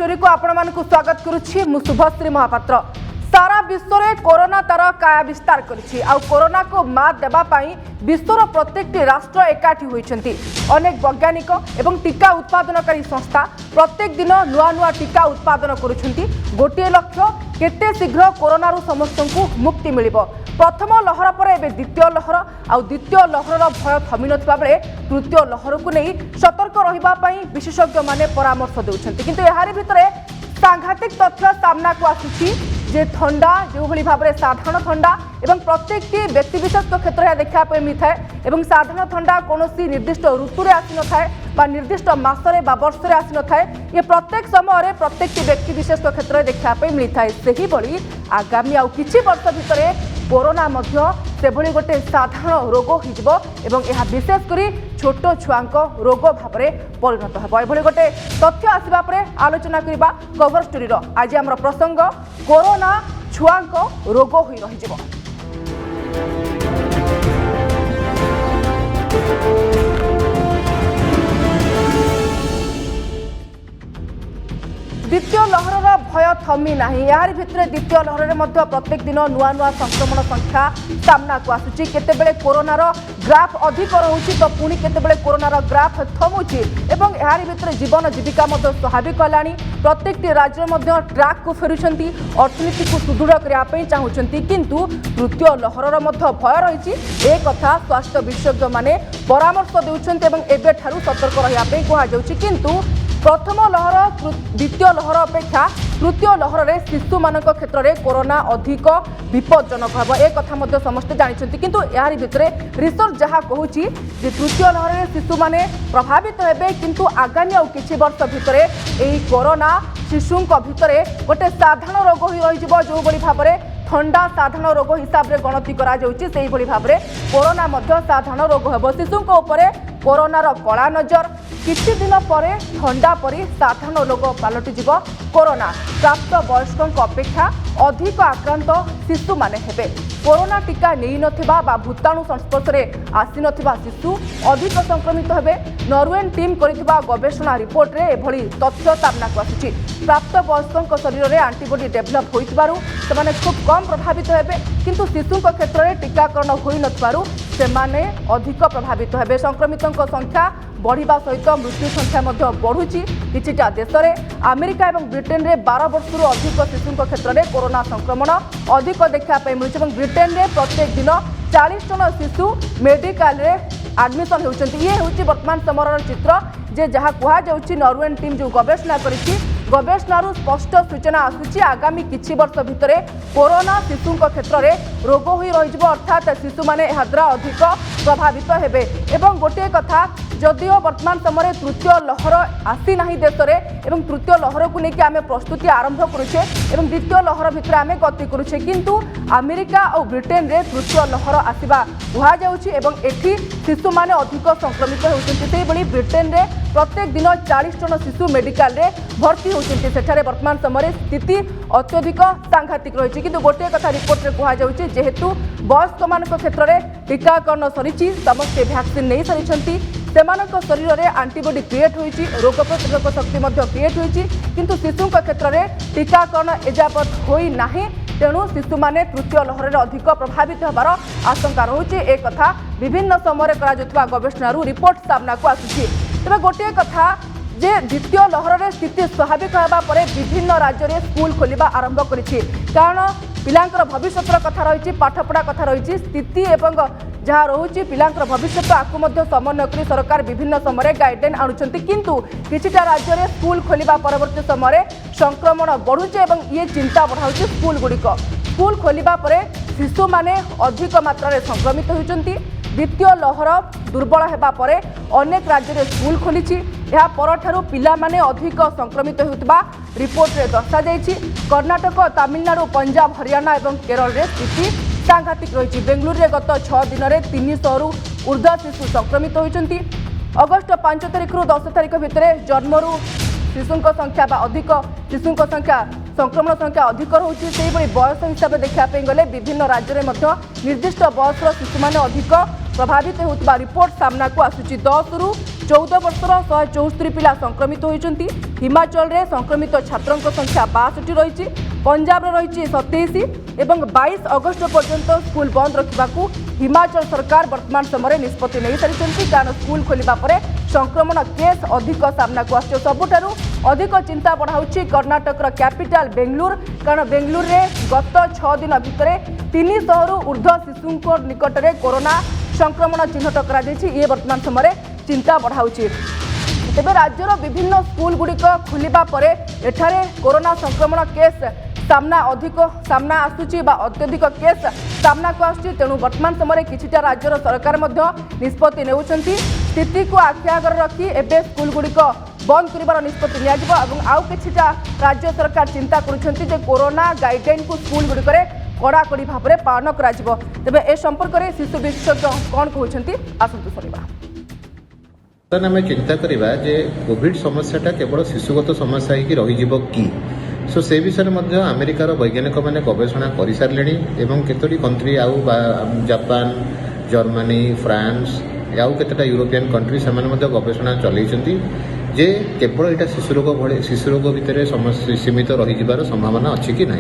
Story को आपण मानकु स्वागत करुछि मु शुभश्री महापात्र। सारा विश्व में कोरोना तार काया विस्तार करिछि आ कोरोना को मात देबा पई विश्वर प्रत्येक राष्ट्र एकाठी होइछन्ति। अनेक वैज्ञानिक एवं टीका उत्पादनकारी संस्था प्रत्येक दिन नुआ नुआ टीका उत्पादन करुछन्ति। गोटे लक्ष्य केते शीघ्र कोरोना रु समस्तଙ୍କୁ मुक्ति मिलिबो। प्रथम लहर पर एबे द्वितीय लहर आ द्वितीय लहर भय थमी नथिबा बेले तृतीय लहर को नहीं सतर्क रहिबा पई विशेषज्ञ माने परामर्श देउछन्ति। किंतु एहारी भितरे सांघातिक तथ्य सामना को आसुछि जे ठंडा जो भली भाबरे साधारण ठंडा एवं प्रत्येक व्यक्तिविशेष क्षेत्र में देखा मिलता है एवं साधारण ठंडा कौन निर्दिष्ट ऋतु में आसी न निर्दिष्ट मसरे वर्ष में आसी न ये प्रत्येक समय प्रत्येक व्यक्तिविशेष क्षेत्र में देखा मिलता है। से ही भली आगामी आउ किछि वर्ष भितर कोरोना से भली गोटे साधारण रोग हो विशेषकर छोट छुआंक रोग भाव में परिणत हो। यह गोटे तथ्य आसवा पर आलोचना करबा कवर स्टोरी आज आम प्रसंग कोरोना छुआंक रोग हो रही। द्वितीय लहर भय थमी नाही। यार भितरे द्वितीय लहर में प्रत्येक दिन नुआ नुआ संक्रमण संख्या सामना को आसुची। केतेबेले कोरोनार ग्राफ अधिक रहुची तो पुणी केतेबेले कोरोनार ग्राफ थमुची एवं यार भितरे जीवन जीविका स्वाभाविक हलानी। प्रत्येक राज्य में ट्रैक को फेरुछंती अर्थनीति को सुदृढ़ करने चाहूँगी किंतु तृतीय लहर भय रही एक कथा स्वास्थ्य विशेषज्ञ माने परामर्श देउछंती एवं एबेठारु सतर्क रहिया कहुछि। किंतु प्रथम लहर द्वितीय लहर अपेक्षा तृतीय लहर में शिशु मान क्षेत्र में कोरोना अधिक विपज्जनक हम एक कथा समस्ते जानते। किंतु यार भितर रिसर्च जहाँ कहूँ तृतीय लहर में शिशु मैंने प्रभावित हेबे किंतु आगामी आ किछि वर्ष भितर यही कोरोना शिशु भितर गोटे साधारण रोग हो रही जो भाव में ठंडा साधारण रोग हिसाब से गणति करा भाव में कोरोना साधारण रोग हे शिशु कोरोनार कला नजर किछि दिन पर ठंडा परी साधारण रोग पलटि कोरोना। प्राप्त वयस्कों अपेक्षा अधिक आक्रांत शिशु माने हेबे। कोरोना टीका नहीं नथिबा बा भूताणु संस्पर्श में आसी नथिबा शिशु अधिक संक्रमित हेबे। नॉर्वेन टीम करिथिबा गवेषणा रिपोर्ट रे एभली तथ्य सामना को आसुछि। प्राप्त वयस्कों शरीर में आंटीबॉडी डेभलप होइथिबारु सेमाने खूब कम प्रभावित हेबे किंतु शिशु क्षेत्र में टीकाकरण होई नथिबारु सेमाने अधिक प्रभावित हेबे। संक्रमितों संख्या बढ़िबा सहित मृत्यु संख्या बढ़ुची। किछिटा देश में अमेरिका और ब्रिटेन में 12 वर्ष अधिक शिशु क्षेत्र में कोरोना संक्रमण अधिक देखा मिलूँ। ब्रिटेन में प्रत्येक दिन 40 जन शिशु मेडिकल एडमिशन होती। ये हूँ वर्तमान समय चित्र जे जहाँ कहुच्छी नॉर्वेन टीम जो गवेषणा करिछि गवेषणारू स्पष्ट सूचना आसूची आगामी किछि वर्ष भितर कोरोना शिशु क्षेत्र में रोग हो रही अर्थात शिशु मैंने द्वारा अधिक प्रभावित हेबे। एवं गोटे कथा जदिओ वर्तमान समय तृतीय लहर आसी ना देश में तृतीय लहर को लेकिन आम प्रस्तुति आरंभ करुचे और द्वितीय लहर भितर आम गति करुचे किंतु अमेरिका और ब्रिटेन में तृतीय लहर आसवा कहुच्छी शिशु मैंने अधिक संक्रमित होती। ब्रिटेन में प्रत्येक दिन 40 जन शिशु मेडिकल रे भर्ती होती। सेठारे वर्तमान समय स्थिति अत्यधिक सांघातिक रही किंतु गोटे कथा रिपोर्ट में कहुच्छी जेहेतु वयस्क मान क्षेत्र में टीकाकरण सरी समस्ते वैक्सीन नहीं सारी सेमानक शरीर में आंटीबॉडी क्रिएट होइछि रोग प्रतिरोधक शक्ति क्रिएट होइछि किंतु शिशु क्षेत्र में टीकाकरण एजावत होई नाही। तेणु शिशु माने तृतीय लहर में अधिक प्रभावित होबार आशंका रहुछि। एक कथा विभिन्न समय करा गवेषणारू रिपोर्ट सामना को आसुछि। तेबे गोटे कथा जे द्वितीय लहर में स्थिति स्वाभाविक होगा पर विभिन्न राज्य में स्कूल खोलिबा आरंभ करिछि कारण पिलांकर भविष्य कथा रही पाठपढ़ा कथा रही स्थिति एवं जहाँ रोचे पिलांकर भविष्य आपको समन्वय कर सरकार विभिन्न समय गाइडलाइन आणुछंती किंतु किछिटा राज्य में स्कूल खोलिबा परवर्ती समय संक्रमण बढ़ुचे और ये चिंता बढ़ाऊँ स्कूल गुड़िक स्कूल खोलिबा परे शिशु माने अधिक मात्रा संक्रमित होती। द्वितीय लहर दुर्बल होगा पर अनेक राज्य में स्कूल खोली या परठारु पिला माने अधिक संक्रमित होता रिपोर्ट में दर्शा जाइछि। कर्णाटक तमिलनाडु पंजाब हरियाणा और केरल में स्थिति सांघातिक रही। बेंगलुरु में गत 6 दिन में 300 रु ऊर्ध्व शिशु संक्रमित होती। अगस्ट 5 तारिख रु 10 तारिख भितर जन्मरू शिशु संख्या अधिक शिशु संख्या संक्रमण संख्या अधिक रोचे से बयस हिसाब से देखा गले विभिन्न राज्य में निर्दिष्ट बयसर शिशु मैंने अधिक प्रभावित होता रिपोर्ट सामना को आसूची। 10 रु 14 वर्षर 174 पिला संक्रमित होती। हिमाचल रे संक्रमित छात्रों संख्या 62 रही। पंजाब रही 27 एवं 22 अगस्त पर्यंत स्कूल बंद रखा हिमाचल सरकार वर्तमान समय निष्पत्ति नहीं सारी कारण स्कूल खोलिबा परे संक्रमण केस अधिक सामना को आसছে। सबुठारु अधिक चिंता बढ़ाऊँच कर्णाटक कैपिटल बेंगलुरु कारण बेंगलुरु रे गत 6 दिन भितर 300 रु ऊर्ध्व शिशु निकट में कोरोना संक्रमण चिन्हट कर वर्तमान समय चिंता बढ़ाऊँच। तेबे राज्यर विभिन्न स्कूल गुड़िक खोलिबा परे एठारे कोरोना संक्रमण केस अधिक सामना आसुची बा अत्यधिक केस सामना को आसुची। तेणु वर्तमान समय किछिटा राज्यर सरकार मध्य निष्पत्ति नेउछंती। स्थिति को आखि आगर रखी एबे स्कूल गुड़िक बंद करिवार निष्पत्ति निया जिवो एवं आउ किछिटा राज्य सरकार चिंता करुछंती जे कोरोना गाइडलाइन को स्कूल गुड़िक रे कड़ाकड़ी भाव में पालन करा जिवो। तेबे ए संपर्क में शिशु विशेषज्ञ कौन कहउछंती आसंतु सुनिबा। आम चिंता करवा जे कोविड समस्याटा केवल शिशुगत समस्या ही रही कि सो से विषय में अमेरिकार वैज्ञानिक मैंने गवेषणा कर सारे एवं केतोटी कंट्री आउ जापान जर्मनी फ्रांस आउ केतटा यूरोपियन कंट्री से गवेषणा चलती जे केवल यहाँ शिशु रोग भितर सीमित रही संभावना अच्छी कि ना।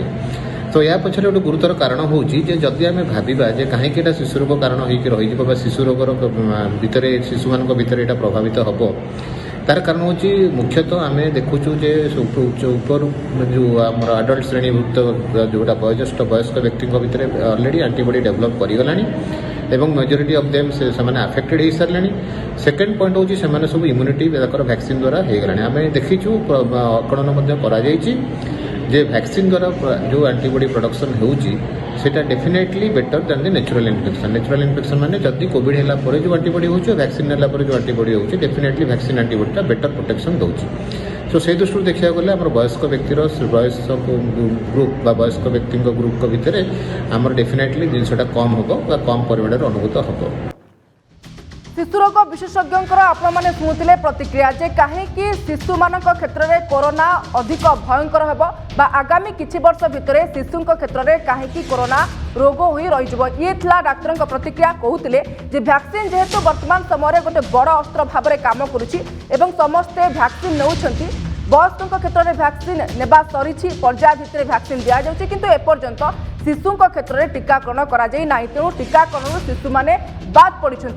तो या पछरे गोटे गुरुतर कारण हूँ जदि आम भाविबा जे कहीं शिशु रोग कारण होकर रही शिशु रोगर भितर शिशु मान भितर यहाँ प्रभावित हम तार कारण हूँ मुख्यतः आम देखुचु जे ऊपर जो आम आडल्ट श्रेणीभुक्त जोटा वयोज्येष्ठ वयस्क व्यक्ति भितर अलरेडी एंटीबॉडी डेभलप करगला एवं मेजोरिटी ऑफ देम से अफेक्टेड हो सारे। सेकेंड पॉइंट हूँ से सब इम्यूनिटी वैक्सीन द्वारा हो गलानी आम देखीचु आकलन जे वैक्सीन द्वारा जो एंटीबॉडी प्रोडक्शन होउची सेटा definitely better than the natural infection माने जदि कोविड हैला परे जो एंटीबॉडी होउची वैक्सीन हैला परे जो एंटीबॉडी होउची डेफिनेटली वैक्सीन एंटीबॉडीटा बेटर प्रोटेक्शन दउची। सो से दृष्टि देखा गले आम वयस्क व्यक्तिर वयस्क ग्रुप बा वयस्क व्यक्ति ग्रुप भितर आमर डेफिनेटली जिनसटा कम हम कम परिमाण अनुभूत हम। शिशु रोग विशेषज्ञ आपण मैंने शुणुते प्रतिक्रिया जे कहीं शिशु मान क्षेत्र में कोरोना अधिक भयंकर होब बा आगामी किछि वर्ष भितर शिशु क्षेत्र में कहीं कोरोना रोग हो रही ये डाक्तर प्रतिक्रिया कहते जे वैक्सीन जेहेतु वर्तमान समय गोटे बड़ अस्त्र भाव में कम करुच्ची एवं समस्ते वैक्सीन नौकरी वयस्क क्षेत्र में वैक्सीन नेबा सरी पर्याय भितर वैक्सीन दि जाऊँगी किंतु एपर्यंत शिशु क्षेत्र में टीकाकरण करा तेणु टीकाकरण शिशु मैंने बाद पड़ी से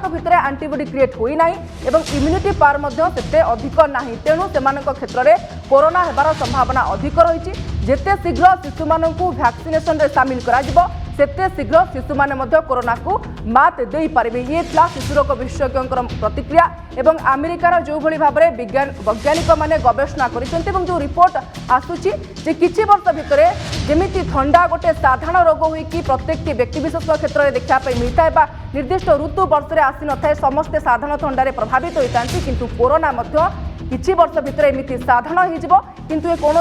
भितर एंटीबॉडी क्रिएट होना एवं इम्यूनिटी पावर से अधिक ना तेणु से क्षेत्र में कोरोना होबार संभावना अधिक रही जिते शीघ्र शिशु मानक वैक्सीनेशन रे शामिल करा सेते शीघ्र शिशु माने कोरोना को मात दे पारे। ये शिशु रोग विशेषज्ञ प्रतिक्रिया एवं अमेरिकार जो भली भाव में वैज्ञानिक माने गवेषणा करिसेंती जो रिपोर्ट आसुची जे किछि वर्ष भितर जेमिति थंडा गोटे साधारण रोग हुई कि प्रत्येक व्यक्ति विशेष क्षेत्र में देखा मिलता है निर्दिष्ट ऋतु वर्ष में आसी न थाए समस्ते साधारण थंडारे प्रभावित होता किंतु कोरोना किछि वर्ष भितर एमती साधारण हो किंतु ये कौन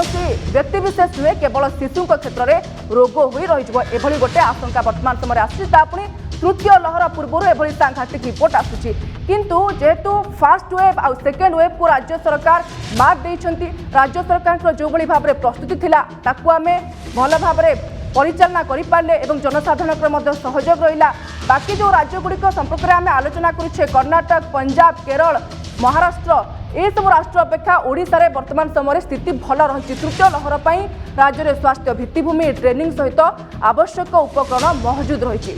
व्यक्ति विशेष नुहे केवल शिशु क्षेत्र में रोग हो रही गोटे आशंका वर्तमान समय आसुची तृतीय लहर पूर्व एभली सांघातिक रिपोर्ट आसुची किंतु जेहेतु फास्ट वेव आ सेकेंड वेव को राज्य सरकार मात देइछंती राज्य सरकार जो भली भाव में प्रस्तुति थिला ताकू आमे भल भाव में परिचालना करिपारले एवं जनसाधारण सहयोग रहिला। बाकी जो राज्य गुड़िक संपर्क में आम आलोचना करुछे कर्णाटक पंजाब केरल महाराष्ट्र ये सब राष्ट्र अपेक्षा ओडिशा रे वर्तमान समय स्थिति भल रही तृतीय लहर पर राज्य में स्वास्थ्य भित्तिभूमि ट्रेनिंग सहित आवश्यक उपकरण मौजूद रही।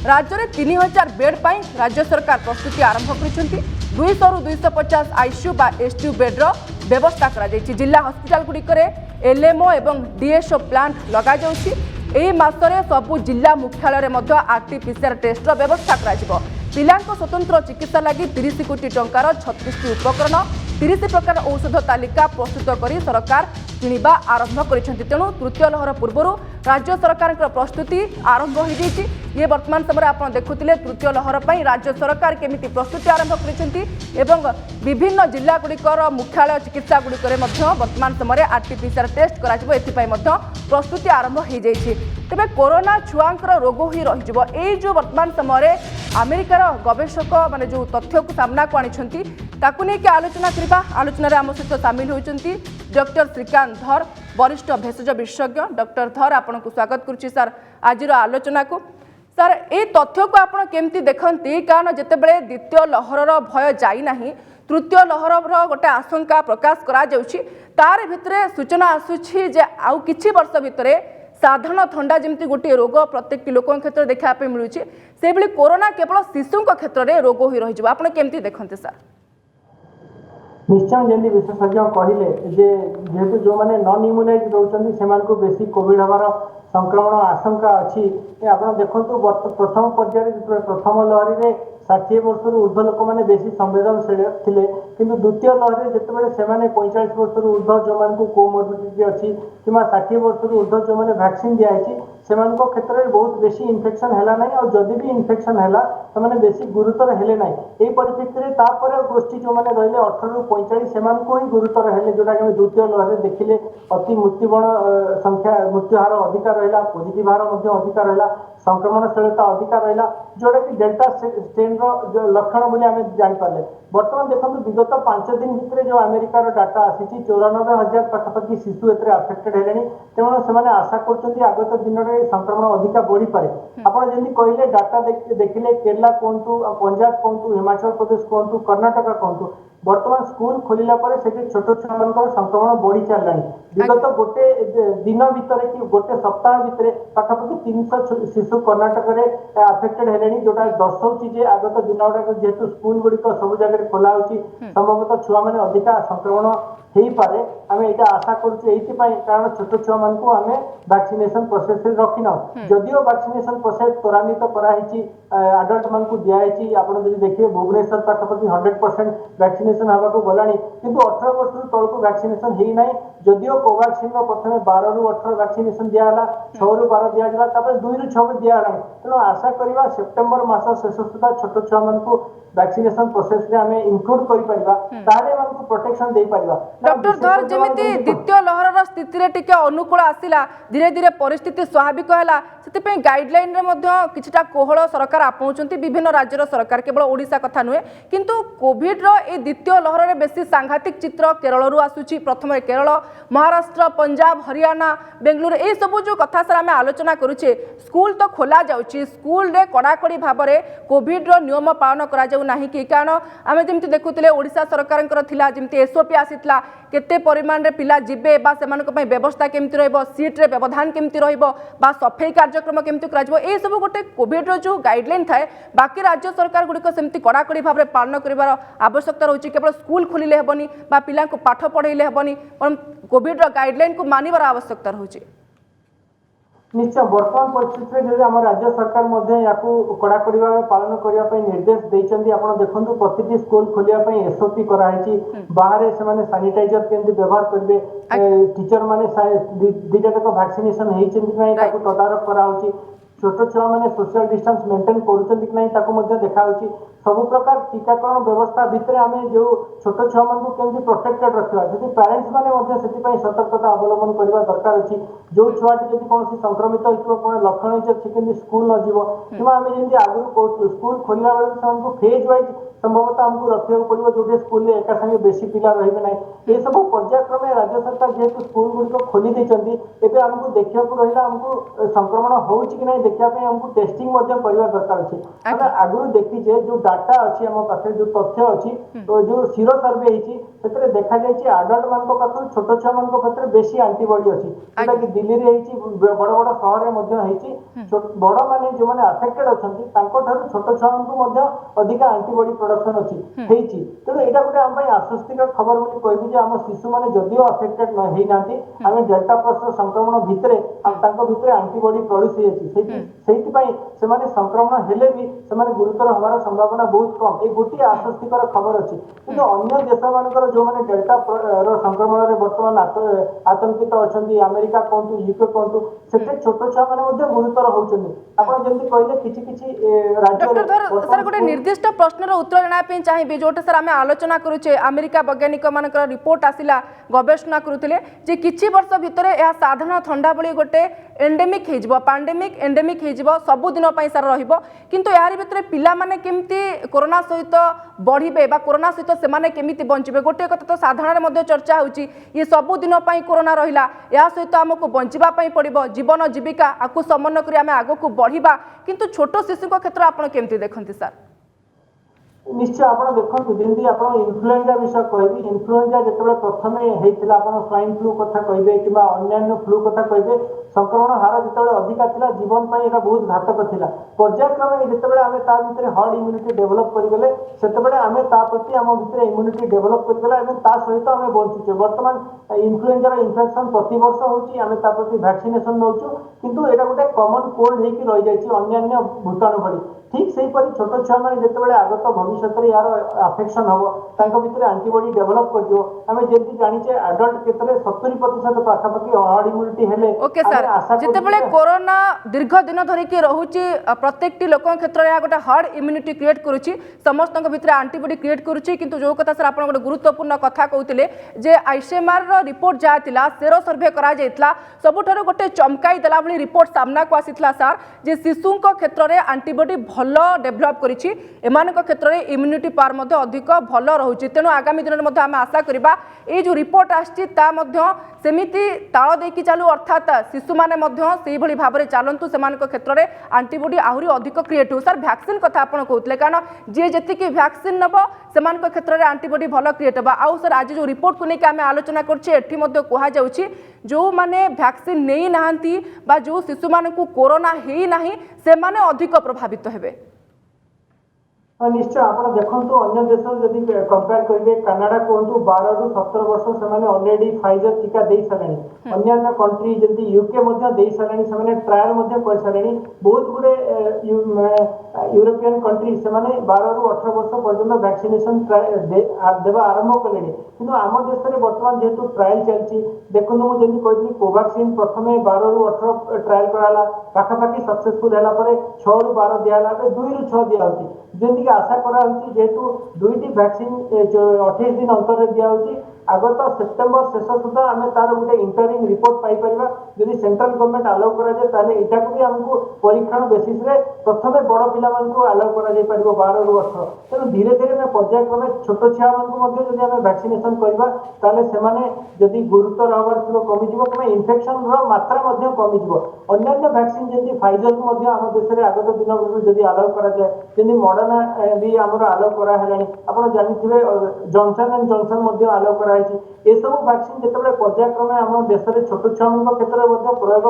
राज्य में 3000 बेड पर राज्य सरकार प्रस्तुति आरंभ कर 200 रु 250 आईसीयू बा एसटीयू बेड्र व्यवस्था करा जिला हस्पिटाल गुड़िक एलएमओ एवं डीएसओ प्लांट लगा जाउछि। एही मासरे सबु जिला मुख्यालय में आरटीपीसीआर टेस्टर व्यवस्था करा पिलांको स्वतंत्र चिकित्सा लगी 30 कोटी टंकार 36 उपकरण 30 प्रकार औषध तालिका प्रस्तुत कर सरकार किणवा आरंभ कर तेणु तृतीय लहर पूर्व राज्य सरकार प्रस्तुति आरंभ हो ये वर्तमान समय आप देखुते तृतीय लहर पर राज्य सरकार केमिति प्रस्तुति आरंभ कर विभिन्न जिला गुड़िकर मुख्यालय चिकित्सा गुड़िक वर्तमान समय आरटीपीसीआर टेस्ट कर प्रस्तुति आरंभ हो जाए। तेबे कोरोना छुआंकर रोग ही रही जो वर्तमान समय अमेरिकार गवेषक माने जो तथ्य को सामना को आनी ताकू नहीं आलोचना करबा आलोचना रे आम सहित सामिल होइचंती डॉक्टर श्रीकांत धर वरिष्ठ भेषज विशेषज्ञ। डॉक्टर धर आपन को स्वागत करुच्ची सर आज आलोचना को। सर ए तथ्य को आपण केमती देखंती कारण जेतेबेले द्वितीय लहरर भय जाई नाही तृतीय लहरर गोटे आशंका प्रकाश करा जाउछि तार भितरे सूचना आसुछि जे आउ किछि वर्ष भितरे साधारण थंडा जमती गोटे रोग प्रत्येक लोक क्षेत्र में देखा मिलूँ से भली कोरोना केवल शिशु क्षेत्र में रोग हो रही आपड़ केमती देखते सर निश्चय जमी विशेषज्ञ कहले जेहेतु जो मैंने नन इम्यूनाइज रोचंदी से बेसी कोविड हमार संक्रमण आशंका अच्छी आप देखु प्रथम पर्यायर प्रथम लहरी में 60 वर्ष ऊर्ध्व लोक मैंने बेसी संवेदनशील थे किंतु द्वितीय लहरी जितेबाला से 45 वर्ष ऊर्ध्व जो मानक कोमोर्बिडिटी अच्छी कि 60 वर्ष ऊर्ध्व जो मैंने वैक्सीन दिखाई से क्षेत्र में बहुत बेसी इन्फेक्शन है ना और जदि भी इन्फेक्शन है तो मैंने बेसी गुरुतर है ना यही परिप्रेक्षी में तापर गोष्ठी जो मैंने रही 18 ରୁ 45 से ही गुरुतर है जोटा कि द्वितीय लहरी देखिले अति मृत्युबण संख्या मृत्यु हार अधिक रहा पॉजिटिव हार अधिक रहा संक्रमणशीलता अधिक रहा जोटा कि डेल्टा स्ट्रेन लक्षण बोली आम जापारे बर्तमान देखो विगत 5 दिन भितर जो अमेरिकार डाटा आसी 94,000 पाखापाखि शिशु एथे अफेक्टेड है तेणु से आशा कर आगत दिन में संक्रमण अधिक बढ़ी पारे आपड़ जमी कहले डाटा देखिले केरला कहतु पंजाब कहतु हिमाचल प्रदेश कहतु कर्णाटक कहतु बर्तमान स्कूल खोलिला परे से छोट छुआ मान संक्रमण बढ़ी चलला विगत गोटे दिन भितर कि गोटे सप्ताह भितर पाखापाखि 300 शिशु कर्णाटक में अफेक्टेड है जोटा दर्शाऊँ जे आगत दिन गुड़ाक जेहेतु स्कूल गुड़िक सब जगह खोला होची संभवतः छुआ मैंने अधिक संक्रमण हो पारे आम यहाँ आशा करूँ कारण छोट छुआ मान आम वैक्सीनेशन प्रोसेस रखिन जदियो वैक्सीनेशन प्रोसेस त्वरान्वित कराई आडल्ट मान दिखाई आप देखिए भुवनेश्वर पाखापाखि 100% वैक्सीनेशन हवा को गलानी किंतु 18 वर्ष तौक वैक्सीनेशन है ना जदियो कोवैक्सीन प्रथम 12 ରୁ 18 वैक्सीनेशन दिगला 6 ରୁ 12 दिगला 2 ରୁ 6 दिगला तेणु आशा करवा सेप्टेम्बर मास शेष सुधा छोट छुआ मान वैक्सीनेशन प्रोसेस रे हमें इंक्लूड करि परिबा तारे मानकु प्रोटेक्शन दे परिबा डॉक्टर धर जेमिति द्वितीय लहरर स्थिति रे टिके अनुकूल आसिला धीरे धीरे परिस्थिति स्वाभाविक हैला सेति पे गाइडलाइन रे मध्य किछटा कोहळ सरकार आपउचंती विभिन्न राज्यर सरकार केवल ओडिसा कथा नुहे किंतु कोविड रो ए द्वितीय लहर रे बेसी सांघातिक चित्र केरल रु आसुची प्रथम केरल महाराष्ट्र पंजाब हरियाणा बेंगलुरु ए सब जो कथा सर आमे आलोचना करूचे स्कूल तो खोला जाउची स्कूल रे कड़ाकड़ी भाव में कोविड रो नियम पालन करा जाउ नाही कि कारण आमे जेमति देखुतिले ओडिसा सरकारंकर थिला जेमति एसओपी आसीतला केते परिमाण रे पिला जिबे बा सेमानक पय व्यवस्था केमति रहइबो सीट रे व्यवधान केमति रहइबो बा सफाई कार्यक्रम केमति कराजिबो ए सब गोटे कोविड रो जो गाइडलाइन थाए बाकी राज्य सरकार गुड़िक सेमति कड़ाकड़ी भाव में पालन करिवार आवश्यकता रहउची केवल स्कूल खोलिले हेबनी बा पिला को पाठ पढ़ाइले हेबनी कोविड रो गाइडलाइन को मानिबार आवश्यकता रहउची निश्चय बर्तमान परिस्थिति में आम राज्य सरकार या कड़ाकड़ी भाव पालन करने निर्देश देते आप देखो प्रति स्कूल खोलिया एसओपी कराई बाहर से सानिटाइजर केमती व्यवहार करेंगे टीचर मैंने दुईटा तक वैक्सीनेशन होती तदारख कराई छोट छुआ मैंने सोशल डिस्टेंस मेंटेन करुँच देखा सब प्रकार टीकाकरण व्यवस्था भितर आम जो छोट छुआ मान केमती प्रोटेक्टेड रखा जी पेरेन्ट्स मैंने सतर्कता अवलंबन करने दरकार अच्छी जो छुआटी जब कौन संक्रमित हो लक्षण अच्छी स्कूल न जीव कि आम जमी आगुरी कहूँ स्कूल खोलला बेलू फेज वाइज संभवतः आमको रखा पड़ो जो स्कूल एका संगे बेसी पिला रही ना ये सब पर्यायक्रमे राज्य सरकार जेहेतु स्कूल गुड़िक खोली देते आमको देखा रहा आमको संक्रमण हो कि ना देखापी आमको टेस्टिंग करवा दरकार अच्छी आम आगुरी देखीचे जो डाटा अच्छी आम पाखे जो तथ्य अच्छी तो जो सीरो सर्वे होती देखा जाए आडल्ट मान पाखर छोट छुआ मान क्षेत्र बेसी आंटीबॉडी अच्छी जोटा कि दिल्ली में बड़ बड़ सहर में बड़ माने जो मैंने अफेक्टेड अच्छा छोट छुआ अधिक आंटीबॉडी प्रोडक्शन अच्छी तेणु यहाँ गोटे आम आश्वस्तिकर खबर बोली कहबी आम शिशु मैंने जदिव अफेक्टेड होना आम डेल्टा प्लस संक्रमण भितर भितर आंटीबॉडी प्रड्यूस हो संक्रमण हेले भी से गुरुतर हमार संभावना बहुत कम ये गोटे आश्वस्तिकर खबर अच्छी कि अन्य देश मानकर जो मैंने डेल्टा संक्रमण में बर्तमान आतंकित अच्छा अमेरिका कहतु यूके कहतु से छोट छुआ मैंने गुरुतर होती आप जमी कहले किसी राज्य निर्दिष्ट प्रश्नर उत्तर उत्तर जानापी चाहिए जोटे सर आम आलोचना करुचे अमेरिका वैज्ञानिक मान रिपोर्ट आसला गवेषणा करुले जे किछि वर्ष भितर यह साधारण थंडा भली गोटे एंडेमिक हो पांडेमिक एंडेमिक हो सबुदिन सार रहिबो किंतु यार भितर पिला माने केमती कोरोना सहित बढ़िबे बा कोरोना सहित से माने केमिति बंचिबे गोटे कथा तो साधारण मध्ये चर्चा होची ये सबुदिन कोरोना रहिला या सहित आमको बंचिबा पड़िबो जीवन जीविका आकु समन्वय करी आमे आगो बढ़िबा किंतु छोट शिशु क्षेत्र आपण केमती देखंती सर निश्चय आप देखो जमी आप इन्फ्लुएंजा विषय कहबी इन्फ्लुएंजा जो प्रथम होता आप स्वाइन फ्लू कथा कहे कि अन्य फ्लू कथा कहे संक्रमण हार जो अधिका था जीवन पर यह बहुत घातक था पर्यायक्रमे जिते आम भर हर्ड इम्यूनिटी डेभलप करगले से आम प्रति आम भर इम्यूनिटी डेभलप करगला सहित आम बंचुचे बर्तमान इन्फ्लुएंजार इन्फेक्शन प्रति वर्ष होती प्रति वैक्सीनेशन नौ किंतु यहाँ गोटे कमन कोल्ड होकर रही जाए अन्य भूताणु भली ठीक से छोट छुआ मैंने जिते आगत भविष्य यार अफेक्शन हम भर आंटीबॉडी डेभलप कर जाचे एडल्ट क्षेत्र 70% पाखापाखि हर्ड इम्यूनिटी हेले ओके सर जितेबाला कोरोना दीर्घ दिन धरिक रोचे प्रत्येक लोक क्षेत्र में गोटे हर्ड इम्यूनिटी क्रिएट करुच्ची समस्त भर आंटीबॉडी क्रिएट करुच्ची किंतु जो कथा सर आप गोटे गुरुत्वपूर्ण कथा कहते जे आईसीएमआर रिपोर्ट जहाँ था सेरो सर्भे करा सबुठार गोटे चमकाई देला भली रिपोर्ट सामना को आसीथिला सर जे शिशु क्षेत्र में आंटीबॉडी भल डेभलप करिछि एमानक क्षेत्र में इम्यूनिटी पावर मध्य अधिक भल रहुछि तेणु आगामी दिन में आम आशा करिबा ए जो रिपोर्ट आछि ता मध्य सेमिति ताळ देकी चालू अर्थात शिशु माने मध्य सेही भली भाबरे चालंतु सेमानक क्षेत्र में आंटीबॉडी आहुरी अधिक क्रिएट हो सर वैक्सीन कथा आपण कहउतले कारण जे जेतिकी वैक्सीन नबो सेमानक क्षेत्र में आंटीबॉडी भल क्रिएट होबा आउ सर आज जो रिपोर्ट को लेके आम आलोचना करछि एठी मध्य कहा जाउछि जो माने वैक्सीन नहीं नाहंती बा जो शिशु मानकु कोरोना हेई नाही से माने अधिक प्रभावित हेबे निश्चय आप देखो अन्य देश जदि कंपेयर करेंगे कनाडा कहतु 12 ରୁ 17 वर्ष से ऑलरेडी फाइजर टीका दे सारे अन्य कंट्री जमी यूके दे सारे से ट्रायल कर सारे बहुत गुड़े यूरोपियन कंट्री से 12 ରୁ 18 वर्ष पर्यटन वैक्सीनेशन देवा आरंभ कले कि आम देश में बर्तमान जेहेतु ट्रायल चलती देखो मुझे कही कोवैक्सीन प्रथम 12 ରୁ 18 ट्रायल कराला पाखापाखि सक्सेसफुल है 6 ରୁ 12 दिहला 2 ରୁ 6 दिया जमी आशा कराई जेहेतु दुईटी वैक्सीन 28 दिन अंतर दिखाई आगत सेप्टेम्बर शेष सुधा आम तार गोटे इंटरिंग रिपोर्ट पाइपर जब सेंट्रल गवर्नमेंट आलाउ कराए यहाँ भी आमको परीक्षण बेसिस प्रथम बड़ पिला आलाउ कर 12 ରୁ 18 तेणु धीरे धीरे में पर्यायक्रमे छोट छुआ मानक वैक्सीनेशन करवा से गुरुतर हबार थी कमिज कि इन्फेक्शन मात्रा कमिज अन्य वैक्सीन जमी फाइजर को आम देश में आगत दिन जब आलाउ कराए जमी मॉडर्ना भी आमर आलाउ कराला आप जानते जॉनसन एंड जॉनसन आलाउ करा सब वैक्सीन जो पर्यायक्रमे आम देश में छोट छुआ क्षेत्र में प्रयोग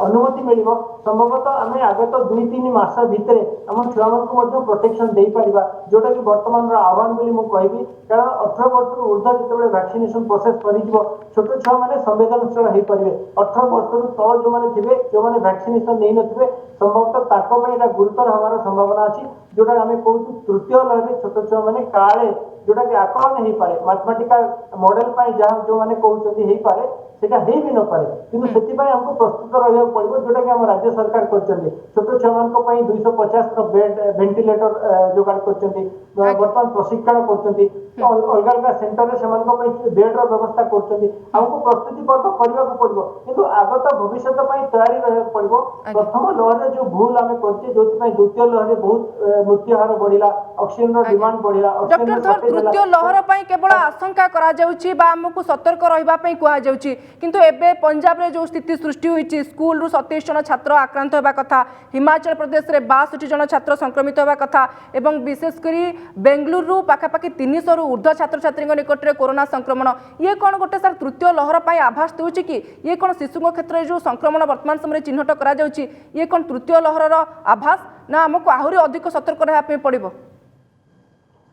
अनुमति मिल संभवतः आम आगत 2-3 मास भितर आम छुआ मान प्रोटेक्शन दे पार जोटा कि बर्तमान आह्वान बोली मुझे कहबी कारण 18 वर्ष ऊर्ध जो वैक्सीनेशन प्रोसेस कर छोट छुआ मैंने संवेदनशील हो पारे 18 वर्ष तल जो मैंने थे जो मैंने वैक्सीनेशन नहीं नथिबे संभवतः गुरुतर हमार संभावना अच्छी जोटा आम कहूँ तृतीय लहर छोट छुआ मैंने काले जोटा कि आकलन हो पाए मैथमेटिकल मॉडल जहाँ जो मैंने कहते हो पाए सेटा हो भी न पारे किंतु से हमको प्रस्तुत रहा पड़ो जोटा कि आम राज्य सरकार कर छोट छुआ मान 250 बेड वेंटिलेटर जोगाड़ कर बर्तमान प्रशिक्षण कर अलग अलग सेन्टर से बेड व्यवस्था करमको प्रस्तुति पर्व करने को पड़ो किंतु आगत भविष्य तैयारी रहा पड़ो प्रथम लहर जो भूल आम करते जो द्वितीय लहर बहुत मृत्यु हार बढ़ला ऑक्सीजन डिमांड बढ़ला तृतीय लहर केवल आशंका करमको सतर्क रहा कहुच्छी किंतु एबे पंजाब रे जो स्थिति सृष्टि होईची स्कूल रु 27 जन छात्र आक्रांत होबा कथा हिमाचल प्रदेश रे 62 जन छात्र संक्रमित होबा कथा एवं विशेषकर बेंगलुरु पाखापाखि 300 रु ऊर्ध्व छात्र छात्री निकट में कोरोना संक्रमण ये कौन गोटे सर तृतीय लहर पर आभास देउची कि ये कौन शिशु क्षेत्र में जो संक्रमण वर्तमान समय चिन्हट करा जाउची ये कौन तृतीय लहर आभास ना आमको आहरी अधिक सतर्क रहा पड़ो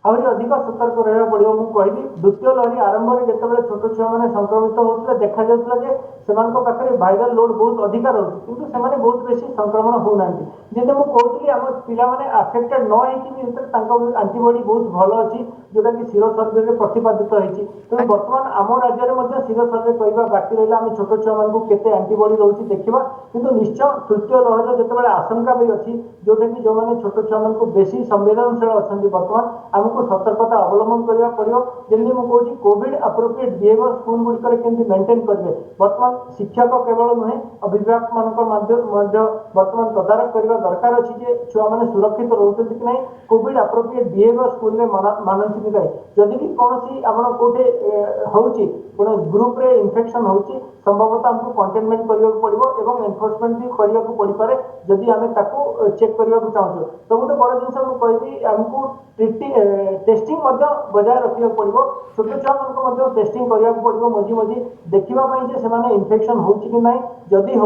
आहरी अधिक सतर्क रहा पड़ो मुझे कहबी द्वितीय लहरी आरंभ में जिते छोट छुआ मैंने संक्रमित होते देखा जाता है से पाखे भाइराल लोड बहुत अधिका रोचे किंतु से बहुत बेसी संक्रमण होना जैसे मुझे कहती आम पाने आफेक्टेड न होती आंटीबडी बहुत भल अच्छी जोटा कि सीरो सर्वे में प्रतिपादित होती तेणु बर्तमान आम राज्य में सीरो सर्वे करने बाकी रहा आम छोट छुआ मानक केते आंटीबडी रोचे देखा किंतु निश्चय तृतीय लहर जिते आशंका भी अच्छी जोटा कि जो मैंने छोट छुआ मानक बेसी संवेदनशील अच्छा बर्तमान आमको सतर्कता अवलम्बन करने पड़ो जमी मुझे कोविड अप्रोप्रिएट बिहेवियर स्कूल गुड़िक केमती मेंटेन करेंगे बर्तमान शिक्षक केवल नुहे अभिभावक मान बर्तमान तदारख करने दरकार अच्छी जे छुआ मैंने सुरक्षित रोचे कि नहीं कोविड अप्रोप्रिएट बिहेवियर स्कूल में मानती कि नहीं जदि भी कौन आम कौटे हो ग्रुप रे इन्फेक्शन हो संभवतः हमको कंटेनमेंट करने पड़ो और एनफोर्समेंट भी करने को पड़ पारे जदि आम चेक करने चाहूँ तो गोटे बड़ जिन मुझे आमको टेस्टिंग बजाय रखा पड़ो छोट छुआ मान टेस्टिंग करने पड़ो मझी मझी देखापी इन्फेक्शन हो कि ना जदि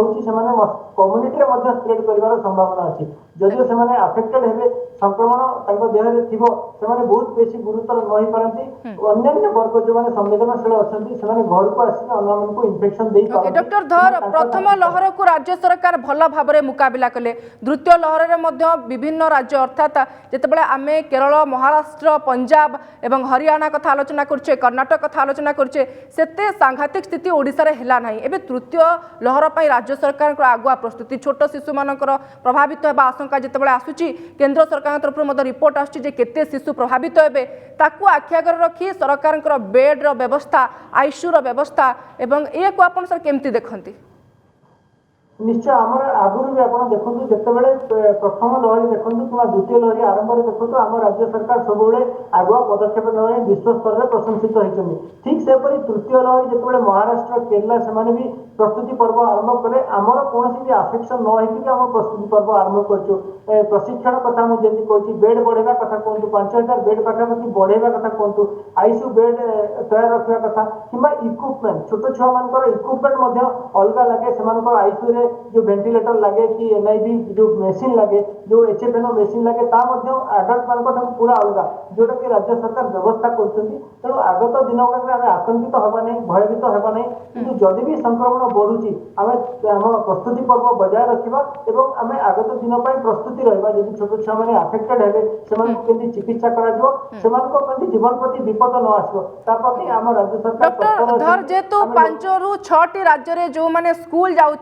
कम्युनिटी में स्प्रेड कर संभावना अच्छी जदिव से आफेक्टेड हे संक्रमण देह में थी बहुत बेसी गुरुतर नई पारती अन्य वर्ग जो मैंने संवेदनशील अच्छा से घर को आसिक अन्य इन्फेक्शन दे डॉक्टर धर प्रथम लहर को राज्य सरकार भल भाव में मुकाबला कले द्वितीय लहर में विभिन्न राज्य अर्थात जितेबाला आम केरल महाराष्ट्र पंजाब एवं हरियाणा कथा आलोचना करछे कर्नाटक कथा आलोचना करछे सेते सांघातिक स्थिति ओडिशा रे हेला नाही एबे तृतीय लहर पई राज्य सरकार आगुआ प्रस्तुति छोट शिशु मानकर प्रभावित होगा आशंका जितेबाला आसुची केंद्र सरकार तरफ मध्य रिपोर्ट आसुची जे केते शिशु प्रभावित हेबे ताकू आखि आगर रखी सरकार बेड रो व्यवस्था आईसीयू रो व्यवस्था एवं ए को आपण सर केमती देखंती निश्चय आम आगुरी भी आप देखो जितेबाला प्रथम लहरी देखो कि द्वितीय लहरी आरंभ में देखो आम राज्य सरकार सब आगुआ पदक्षेप ने विश्व स्तर में प्रशंसित होती ठीक सेपरी तृतीय लहरी जितेबाला महाराष्ट्र केरला से भी प्रस्तुति पर्व आरंभ कले आमर कौन भी आफेक्शन न होगी आम प्रस्तुति पर्व आरंभ कर प्रशिक्षण कथा मुझे कहूँ बेड बढ़ेगा कथा कहतु 5000 बेड पाखापाखि बढ़ेगा कथा कहतु आईसीयू बेड तैयार रखा कथा कि इक्विपमेंट छोट छुआ मान इक्विपमेंट अलग लगे से आईसीयू जो वेंटिलेटर लगे कि एनआईवी जो मेसीन लगे जो एचएफएनओ मेसीन लगे आडल्ट मान पूरा अलग जोटा कि राज्य सरकार व्यवस्था कर तेणु आगत दिन गुड़ाक आम आतंकित हवा नहीं भयभीत हवा नहीं कि जदि भी संक्रमण बढ़ुची आम प्रस्तुति पर्व बजाय रखा और आम आगत दिन प्रस्तुति रहा जब छोट छुआ मैंने आफेक्टेड हे से चिकित्सा कर जीवन प्रति विपद न आसती आम राज्य सरकार जेहेतु 5 ରୁ 6ଟି राज्य जो मैंने स्कूल जाऊँ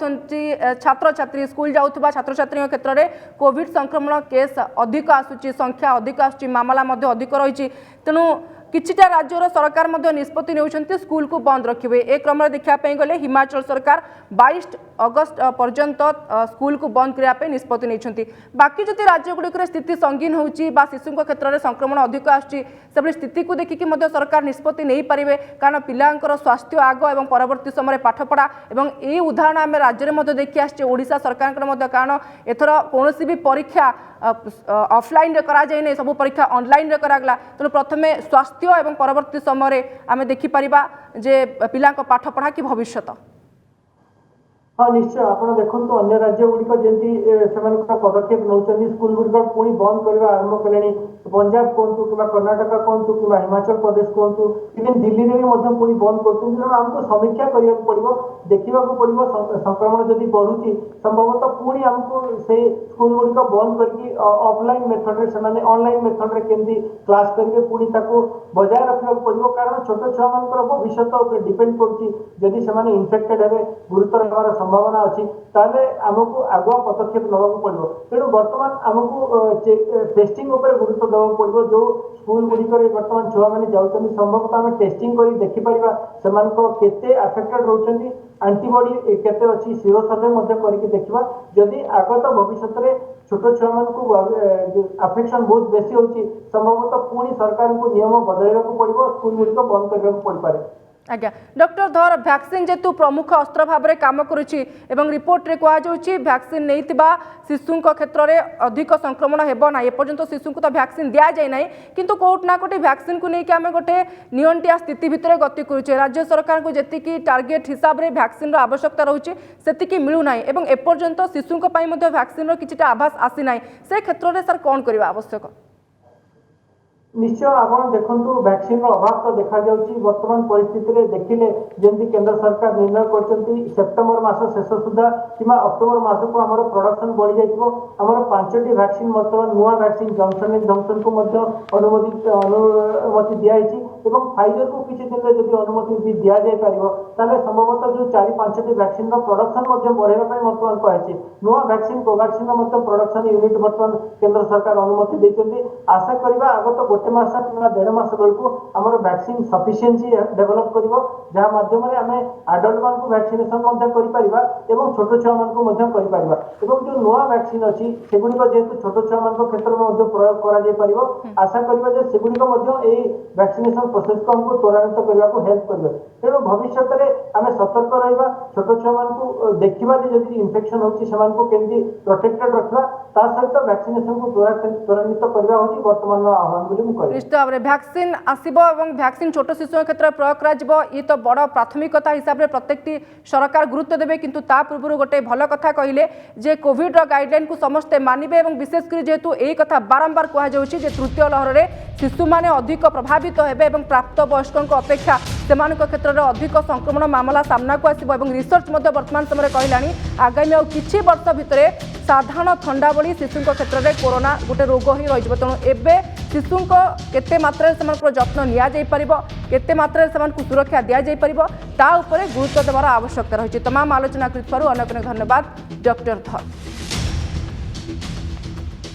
छात्र छात्री स्कूल जाऊा छात्र छात्री क्षेत्र में कोविड संक्रमण केस अधिक आसूची संख्या अधिक आसूची मामला अधिक रही तेणु किछिटा राज्यर सरकार निष्पत्ति नेउछन्ति स्कूल को बंद रखिबे ए क्रम में देखापी गले हिमाचल सरकार 22 अगस्त पर्यंत स्कूल को बंद करने निष्पत्ति नहीं बाकी जदि राज्य गुड़िक स्थिति संगीन होची बा शिशु क्षेत्र में संक्रमण अधिक आसुची से स्थिति को देखिकी सरकार निष्पत्ति नहीं पारे कारण पिलांकर स्वास्थ्य आग और परवर्ती समय पाठपढ़ा और ये उदाहरण आम राज्य में देखी आसचे ओडिशा सरकार कारण एथर कौन भी परीक्षा ऑफलाइन करा जाए नहीं सब परीक्षा ऑनलाइन करागला तेणु प्रथम स्वास्थ्य और परवर्ती समय आम देखिपर जे पिला पाठपढ़ा कि भविष्य हाँ निश्चय आप देखो अन्य राज्य गुड़िक जमी से पदक्षेप नौ स्कूल गुड़िक पुणी बंद करने आरंभ कले पंजाब कहतु कि कर्नाटक कहतु कि हिमाचल प्रदेश कहतु इवन दिल्ली में भी पुणी बंद करमको समीक्षा करने पड़ो देखा पड़ो संक्रमण जदि बढ़ुची संभवतः पुणी आमको से स्कूल गुड़िक बंद करके ऑफलाइन मेथड से ऑनलाइन मेथड में केमती क्लास करेंगे पुणी बजाय रखा पड़ो कारण छोट छुआ मान भविष्य डिपेंड करुँच से इनफेक्टेड हे गुरुतर होवार संभावना अच्छी ताले आमको आगुआ पदक्षेप नवा पड़ो तेणु बर्तमान आमको टेस्टिंग उपर गुरुत्व देवा पड़ो जो स्कूल गुड़िक बर्तमान छुआ मैंने जाऊँ संभवतः आम टेस्टिंग कर देखिपर से आफेक्टेड रोचे आंटीबडी केते अच्छी सीरो सर्वे करके देखा जदि आगत भविष्य में छोट छुआ मान आफेक्शन बहुत बेसी होची संभवतः पुणी सरकार को नियम बदलवा पड़ो स्कूल गुड़िक बंद करने पड़ पारे आज्ञा डॉक्टर धर वैक्सीन जेतु प्रमुख अस्त्र भाव में काम करुच्ची एवं रिपोर्ट रे कहुच्छी वैक्सीन नहीं शिशु क्षेत्र में अधिक संक्रमण हेब ना एपर्यंत शिशु को तो वैक्सीन दि जाए ना किंतु कोट ना कोटी वैक्सीन को लेकिन आम गोटे नियंटिया स्थिति भितर गति करुचे राज्य सरकार को जी टार्गेट हिसाब से वैक्सीन आवश्यकता रोचे से मिलूना एवं एपर्यंत शिशु वैक्सीन किसी आभास आसी ना से क्षेत्र में सर कौन करवा आवश्यक निश्चय आपण देखंतु वैक्सीन अभाव तो देखा जाउची वर्तमान परिस्थिति रे देखिले जेंति केंद्र सरकार निर्णय करचंती सेप्टेम्बर मास शेष सुधा किमा अक्टोबर मास को हमर प्रोडक्शन बढ़ी जाइबो हमर 5टी वैक्सीन वर्तमान नुआ वैक्सीन जॉनसन एंड जॉनसन को मध्ये अनुमति दियाइछि एवं फाइजर को किछि दिन रे जदि अनुमति भी दिया जाय परिबो ताले संभवतः जो 4-5टी वैक्सीन रो प्रोडक्शन मध्ये बढ़ेबा पय वर्तमान कहछि नुआ वैक्सीन कोवैक्सीन रो मध्ये प्रोडक्शन यूनिट वर्तमान केंद्र सरकार अनुमति दैछंती आशा करबा आगत गोटे मास किंवा 1.5 मास बेलू आमर वैक्सीन सफिशिएंसी डेवलप करिवो जहा माध्यम रे आमे एडल्ट मान को वैक्सीनेशन मध्ये करि परिबा एवं छोट छुआ मान को मध्ये करि परिबा एवं जो नुआ वैक्सीन अछि सेगुडी को जेतु छोट छुआ मान को क्षेत्र में मध्ये प्रयोग करा जाय परिबो आशा करबा जे सेगुडी को मध्ये ए वैक्सीनेशन प्रोसेस को हमको त्वरान्वित करबा को हेल्प करबो तेणु भविष्य रे आमे सतर्क रहिबा छोट छुआ मान को देखिबा जे जदि इन्फेक्शन होछि सेमान को केंदी प्रोटेक्टेड रखबा ता सहित वैक्सीनेशन को त्वरान्वित करबा होछि वर्तमान आह्वान बोली मु कहि निश्चित भाव में वैक्सीन आसब और वैक्सीन छोट शिशु क्षेत्र में प्रयोग करा ये तो बड़ प्राथमिकता हिसाब से प्रत्येक सरकार गुरुत्व देवे किंतु ता पूर्व गोटे भल कथा कहले जे कोविड गाइडलाइन को समस्ते मानिबे और विशेषकर जेहेतु यही कथा बारंबार कहुच्छे जे तृतीय लहर में शिशु मैंने अधिक प्रभावित हेबे और प्राप्त वयस्कों अपेक्षा से क्षेत्र में अधिक संक्रमण मामला सामना को आसब और रिसर्च वर्तमान समय कहलानी आगामी और किछि वर्ष भितर साधारण थंडा भली शिशु क्षेत्र में कोरोना गोटे रोग ही रही तेणु एवं शिशु केते मात्रा से जत्न केते मात्रा से सुरक्षा दि जापर ता उपरे गुरुत्व देवार आवश्यकता रही तमाम आलोचना कर अनेक अनेक धन्यवाद डॉक्टर धर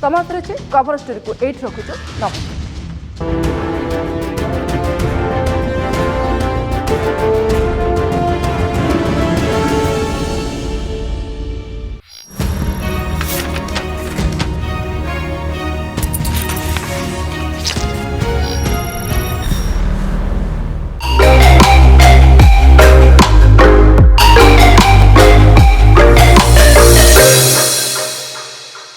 समस्त रही कभर स्टोरी को एट रखुଛୁ नमस्कार।